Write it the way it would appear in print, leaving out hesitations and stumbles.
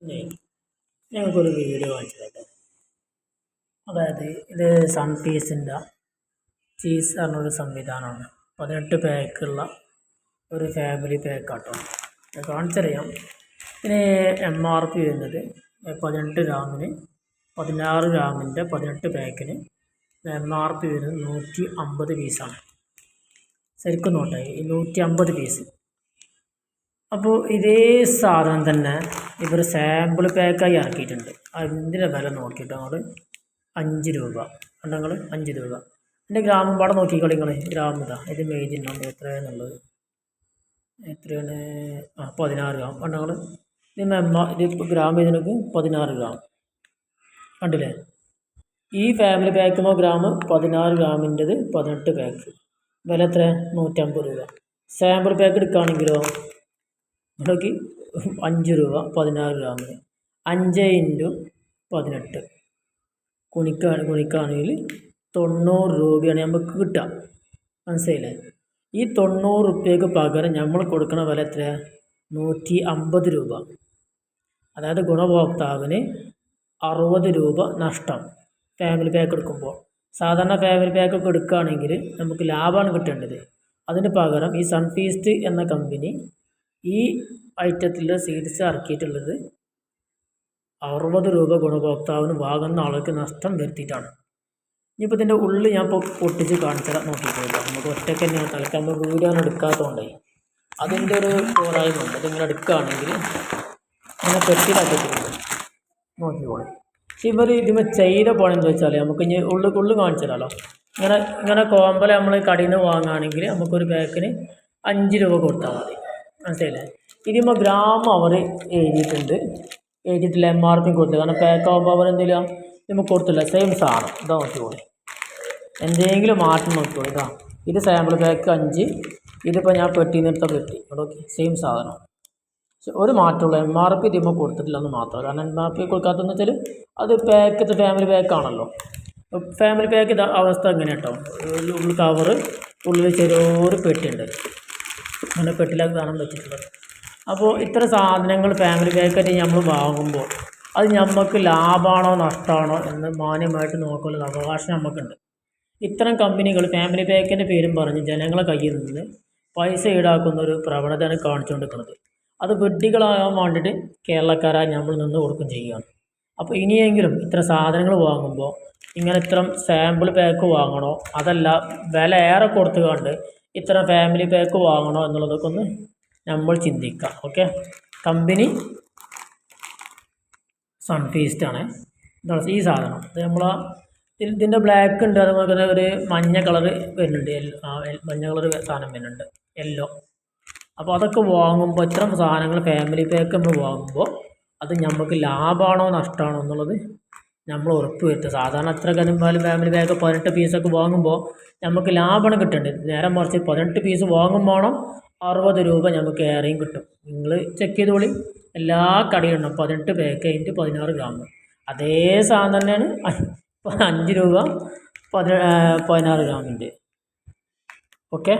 ഇനി ഞങ്ങൾക്കൊരു വീഡിയോ കാണിച്ചു തരാം. അതായത് ഇത് സൺഫീസിൻ്റെ ചീസ് പറഞ്ഞൊരു സംവിധാനമാണ്. 18 പാക്കുള്ള ഒരു ഫാമിലി പാക്കാട്ടോ. കാണിച്ചറിയാം. ഇതിന് MRP വരുന്നത് 18 ഗ്രാമിന് 16 ഗ്രാമിൻ്റെ 18 പാക്കിന് MRP വരുന്നത് 150 പീസാണ്. ശരിക്കും നോട്ടെ, ഈ 150 പീസ്. അപ്പോൾ ഇതേ സാധനം തന്നെ ഇവർ സാമ്പിൾ പാക്കായി ഇറക്കിയിട്ടുണ്ട്. അതിൻ്റെ വില നോക്കിയിട്ട് നമ്മൾ 5 രൂപ നിങ്ങൾ 5 രൂപ. എൻ്റെ ഗ്രാമം പാടെ നോക്കിക്കളി നിങ്ങൾ. ഗ്രാം ഇതാ, ഇത് മെയ്ജിൻ നമ്പർ എത്രയാണെന്നുള്ളത് എത്രയാണ്? 16 ഗ്രാം കണ്ടങ്ങൾ. ഇതിപ്പോൾ ഗ്രാം ഇതിനൊക്കെ 16 ഗ്രാം കണ്ടില്ലേ? ഈ ഫാമിലി പാക്കുമ്പോൾ ഗ്രാം 16 ഗ്രാമിൻ്റെത് 18 പാക്ക്. വില എത്ര? 150 രൂപ. സാമ്പിൾ പാക്ക് എടുക്കുകയാണെങ്കിലോ നോക്കി 5 രൂപ 16 ഗ്രാമിന്. 5 × 18 ഗുണിക്കുകയാണെങ്കിൽ 90 രൂപയാണ് നമുക്ക് കിട്ടുക. മനസ്സിലായില്ലേ? ഈ 90 റുപ്യക്ക് പകരം നമ്മൾ കൊടുക്കുന്ന വില എത്രയാണ്? 150 രൂപ. അതായത് ഗുണഭോക്താവിന് 60 രൂപ നഷ്ടം ഫാമിലി പാക്ക് എടുക്കുമ്പോൾ. സാധാരണ ഫാമിലി പാക്കൊക്കെ എടുക്കുകയാണെങ്കിൽ നമുക്ക് ലാഭമാണ് കിട്ടേണ്ടത്. അതിന് പകരം ഈ സൺഫീസ്റ്റ് എന്ന കമ്പനി ഈ ഐറ്റത്തിൽ സീഡ്സ് ഇറക്കിയിട്ടുള്ളത് 60 രൂപ ഗുണഭോക്താവിന് വാങ്ങുന്ന ആൾക്ക് നഷ്ടം വരുത്തിയിട്ടാണ്. ഇനിയിപ്പോൾ ഇതിൻ്റെ ഉള്ളിൽ ഞാൻ ഇപ്പോൾ പൊട്ടിച്ച് കാണിച്ചാൽ നോക്കിയിട്ടില്ല. നമുക്ക് ഒറ്റയ്ക്ക് തന്നെ തലക്കാൻ നമ്മൾ വീഡിയോ എടുക്കാത്തതുകൊണ്ടേ അതിൻ്റെ ഒരു പോരായ്മയുണ്ട്. ഇതിങ്ങനെ എടുക്കുകയാണെങ്കിൽ ഇങ്ങനെ പെട്ടിയിലാക്കിയിട്ടുണ്ട് നോക്കിക്കോളെ. പക്ഷെ ഇവർ ഇതിന് ചെയ്ത പോണെന്ന് വെച്ചാൽ നമുക്ക് ഇനി ഉള്ളിൽ കാണിച്ചു തരാമല്ലോ. ഇങ്ങനെ കോമ്പല നമ്മൾ കടയിൽ നിന്ന് വാങ്ങുകയാണെങ്കിൽ നമുക്കൊരു പാക്കിന് 5 രൂപ കൊടുത്താൽ മതി. മനസ്സിലായില്ലേ? ഇതിപ്പോൾ ഗ്രാം അവർ എഴുതിയിട്ടില്ല, MRP കൊടുത്തില്ല. കാരണം പാക്കാകുമ്പോൾ അവർ എന്തെങ്കിലും നമുക്ക് കൊടുത്തില്ല. സെയിം സാധനം ഇതാ നോക്കിക്കോളി. എന്തെങ്കിലും മാറ്റം നോക്കിക്കോളി. ഇതാ ഇത് സാമ്പിൾ പാക്ക് 5, ഇതിപ്പോൾ ഞാൻ പെട്ടി നിർത്ത പെട്ടി ഓക്കെ സെയിം സാധനം. പക്ഷെ ഒരു മാറ്റമുള്ള MRP ഇതിപ്പോൾ കൊടുത്തിട്ടില്ല എന്ന് മാത്രം. കാരണം MRP കൊടുക്കാത്തതെന്ന് വെച്ചാൽ അത് പാക്കത്തെ ഫാമിലി പാക്കാണല്ലോ. ഫാമിലി പാക്ക് ഇത് അവസ്ഥ എങ്ങനെ കേട്ടോ. ഉള്ളിൽ കവറ്, ഉള്ളിൽ ചെറിയൊരു പെട്ടിയുണ്ട്. അങ്ങനെ പെട്ടിയിലൊക്കെ കാണാൻ വെച്ചിട്ടുള്ളത്. അപ്പോൾ ഇത്ര സാധനങ്ങൾ ഫാമിലി പാക്കായിട്ട് നമ്മൾ വാങ്ങുമ്പോൾ അത് നമുക്ക് ലാഭമാണോ നഷ്ടമാണോ എന്ന് മാന്യമായിട്ട് നോക്കാനുള്ള അവകാശം നമുക്കുണ്ട്. ഇത്തരം കമ്പനികൾ ഫാമിലി പാക്കിൻ്റെ പേരും പറഞ്ഞ് ജനങ്ങളെ കയ്യിൽ നിന്ന് പൈസ ഈടാക്കുന്ന ഒരു പ്രവണതയാണ് കാണിച്ചുകൊണ്ടിരിക്കുന്നത്. അത് വിഡ്ഢികളാകാൻ വേണ്ടിയിട്ട് കേരളക്കാരായി നമ്മൾ നിന്ന് കൊടുക്കും ചെയ്യുകയാണ്. അപ്പോൾ ഇനിയെങ്കിലും ഇത്തരം സാധനങ്ങൾ വാങ്ങുമ്പോൾ ഇങ്ങനെ ഇത്തരം സാമ്പിൾ പാക്ക് വാങ്ങണോ അതല്ല വില ഏറെ കൊടുത്തുകൊണ്ട് ഇത്തരം ഫാമിലി പാക്ക് വാങ്ങണോ എന്നുള്ളതൊക്കെ ഒന്ന് നമ്മൾ ചിന്തിക്കാം. ഓക്കെ, കമ്പനി സൺഫീസ്റ്റാണ്. ഇതാണ് ഈ സാധനം. ഇത് നമ്മൾ ഇതിൻ്റെ ബ്ലാക്ക് ഉണ്ട്, അതുപോലെ തന്നെ ഒരു മഞ്ഞ കളറ് വരുന്നുണ്ട്. മഞ്ഞ കളർ സാധനം വരുന്നുണ്ട്, യെല്ലോ. അപ്പോൾ അതൊക്കെ വാങ്ങുമ്പോൾ ഇത്തരം സാധനങ്ങൾ ഫാമിലി പാക്ക് നമ്മൾ വാങ്ങുമ്പോൾ അത് നമുക്ക് ലാഭമാണോ നഷ്ടമാണോ എന്നുള്ളത് നമ്മൾ ഉറപ്പ് വരുത്തുക. സാധാരണ എത്ര കരുമ്പാലും ഫാമിലി പാക്ക് 18 പീസൊക്കെ വാങ്ങുമ്പോൾ നമുക്ക് ലാഭമാണ് കിട്ടേണ്ടത്. നേരെ മറിച്ച് 18 പീസ് വാങ്ങുമ്പോൾ 60 രൂപ നമുക്ക് ഏറെയും കിട്ടും. നിങ്ങൾ ചെക്ക് ചെയ്തോളി. എല്ലാ കടയിലും 18 പാക്ക് കഴിഞ്ഞിട്ട് 16 ഗ്രാം അതേ സാധനം തന്നെയാണ്. 5 രൂപ 16 ഗ്രാമിൻ്റെ. ഓക്കെ.